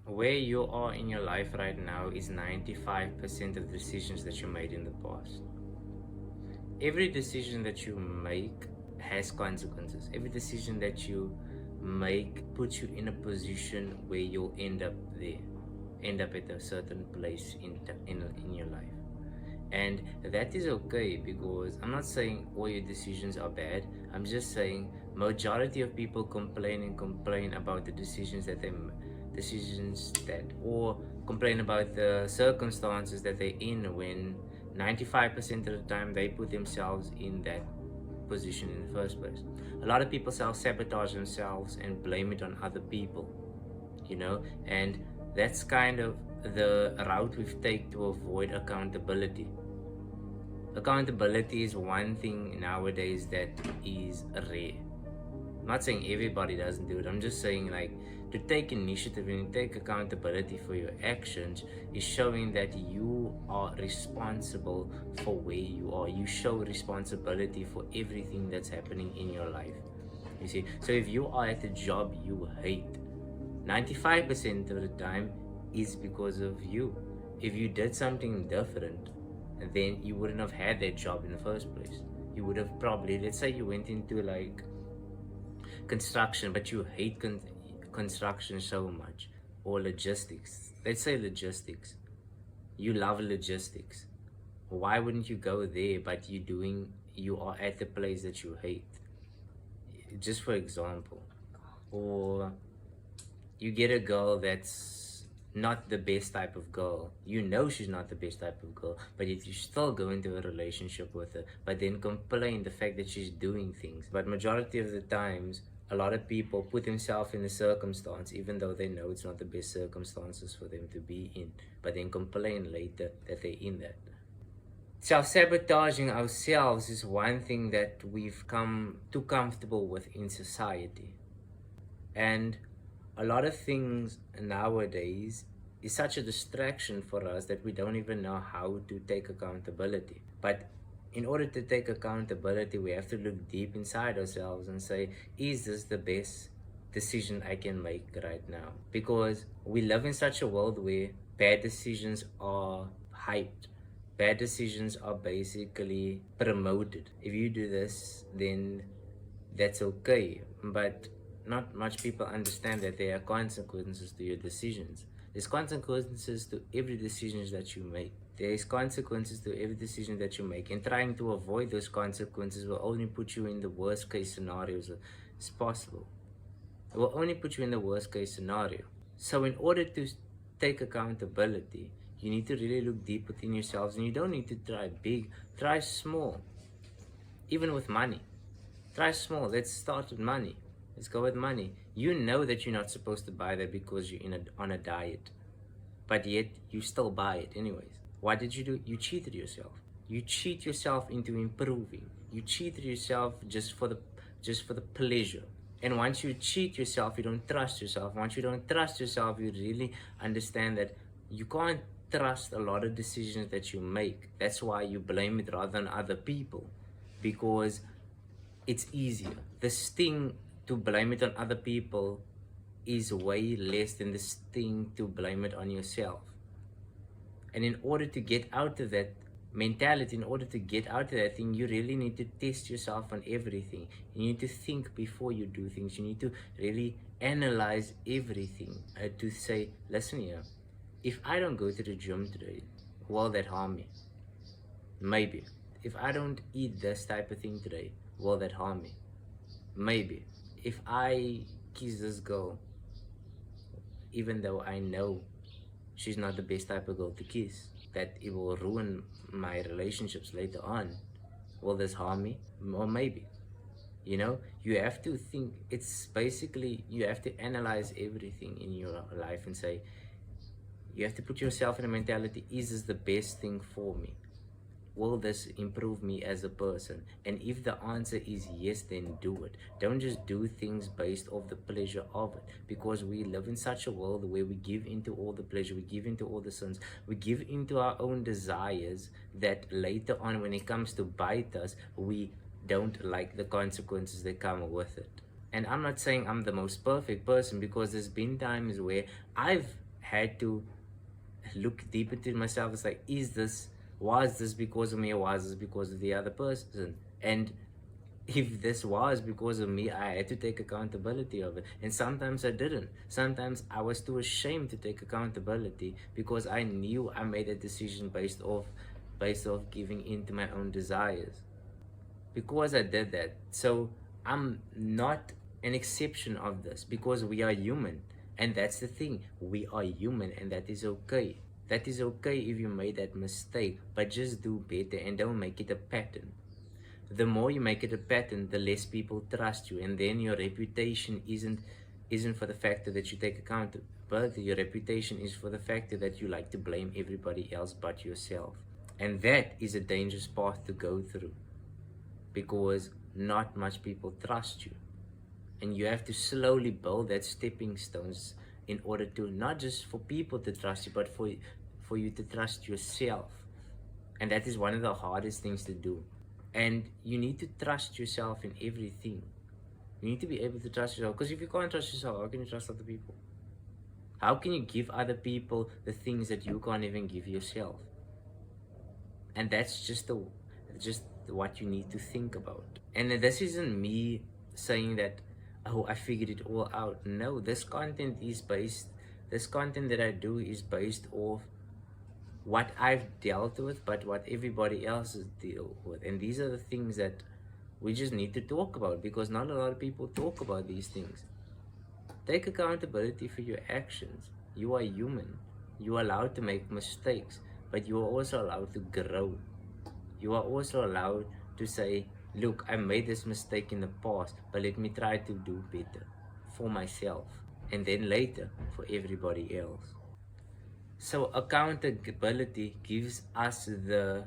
where you are in your life right now is 95% of the decisions that you made in the past. Every decision that you make has consequences. Every decision that you make puts you in a position where you'll end up there, end up at a certain place in your life. And that is okay, because I'm not saying all your decisions are bad. I'm just saying majority of people complain about the decisions that or complain about the circumstances that they're in, when 95% of the time they put themselves in that position in the first place. A lot of people self-sabotage themselves and blame it on other people, and that's kind of the route we've taken to avoid accountability. Accountability is one thing nowadays that is rare. I'm not saying everybody doesn't do it. I'm just saying, like, to take initiative and take accountability for your actions is showing that you are responsible for where you are. You show responsibility for everything that's happening in your life. You see, so if you are at a job you hate, 95% of the time is because of you. If you did something different, then you wouldn't have had that job in the first place. You would have probably, let's say you went into like construction, but you hate construction so much, or logistics. Let's say logistics. You love logistics. Why wouldn't you go there? But you are at the place that you hate. Just for example, or you get a girl that's not the best type of girl. You know she's not the best type of girl, but yet you still go into a relationship with her, but then complain the fact that she's doing things. But majority of the times, a lot of people put themselves in a circumstance even though they know it's not the best circumstances for them to be in, but then complain later that they're in that. Self-sabotaging ourselves is one thing that we've come too comfortable with in society. And a lot of things nowadays is such a distraction for us that we don't even know how to take accountability. But in order to take accountability, we have to look deep inside ourselves and say, is this the best decision I can make right now? Because we live in such a world where bad decisions are hyped. Bad decisions are basically promoted. If you do this, then that's okay. But not much people understand that there are consequences to your decisions. There's consequences to every decision that you make. There is consequences to every decision that you make, and trying to avoid those consequences will only put you in the worst case scenarios as possible. It will only put you in the worst case scenario. So in order to take accountability, you need to really look deep within yourselves, and you don't need to try big, try small. Even with money, try small. Let's start with money. Let's go with money. You know that you're not supposed to buy that because you're on a diet, but yet you still buy it anyways. What did you do? You cheated yourself. You cheat yourself into improving. You cheated yourself just for the pleasure. And once you cheat yourself, you don't trust yourself. Once you don't trust yourself, you really understand that you can't trust a lot of decisions that you make. That's why you blame it rather than other people, because it's easier. The sting to blame it on other people is way less than the sting to blame it on yourself. And in order to get out of that mentality, in order to get out of that thing, you really need to test yourself on everything. You need to think before you do things. You need to really analyze everything to say, listen here, if I don't go to the gym today, will that harm me? Maybe. If I don't eat this type of thing today, will that harm me? Maybe. If I kiss this girl, even though I know she's not the best type of girl to kiss, that it will ruin my relationships later on, will this harm me? Or maybe. You have to think. It's basically, you have to analyze everything in your life and say, you have to put yourself in a mentality, is this the best thing for me? Will this improve me as a person? And if the answer is yes, then do it. Don't just do things based off the pleasure of it, because we live in such a world where we give into all the pleasure, we give into all the sins, we give into our own desires, that later on when it comes to bite us, we don't like the consequences that come with it. And I'm not saying I'm the most perfect person, because there's been times where I've had to look deep into myself. It's like, was this because of me, or was this because of the other person? And if this was because of me, I had to take accountability of it. And sometimes I didn't. Sometimes I was too ashamed to take accountability because I knew I made a decision based off giving in to my own desires. Because I did that. So I'm not an exception of this, because we are human. And that's the thing. We are human, and that is okay. That is okay if you made that mistake, but just do better and don't make it a pattern. The more you make it a pattern, the less people trust you, and then your reputation isn't for the factor that you take accountability. Your reputation is for the factor that you like to blame everybody else but yourself. And that is a dangerous path to go through, because not much people trust you. And you have to slowly build that stepping stones in order to, not just for people to trust you, but for you to trust yourself. And that is one of the hardest things to do. And you need to trust yourself in everything. You need to be able to trust yourself, because if you can't trust yourself, how can you trust other people? How can you give other people the things that you can't even give yourself? And that's just what you need to think about. And this isn't me saying that, oh, I figured it all out. No, this content that I do is based off what I've dealt with, but what everybody else has dealt with. And these are the things that we just need to talk about, because not a lot of people talk about these things. Take accountability for your actions. You are human. You are allowed to make mistakes, but you are also allowed to grow. You are also allowed to say, look, I made this mistake in the past, but let me try to do better for myself, and then later for everybody else. So accountability gives us the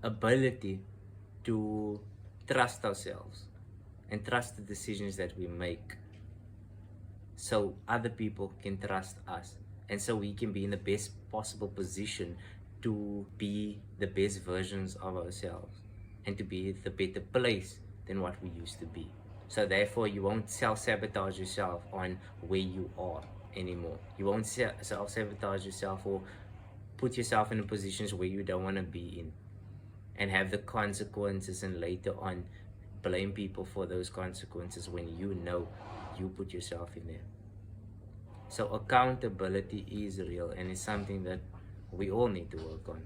ability to trust ourselves and trust the decisions that we make, so other people can trust us, and so we can be in the best possible position to be the best versions of ourselves and to be the better place than what we used to be. So therefore, you won't self-sabotage yourself on where you are anymore. You won't self-sabotage yourself or put yourself in positions where you don't want to be in, and have the consequences, and later on blame people for those consequences when you know you put yourself in there. So accountability is real, and it's something that we all need to work on.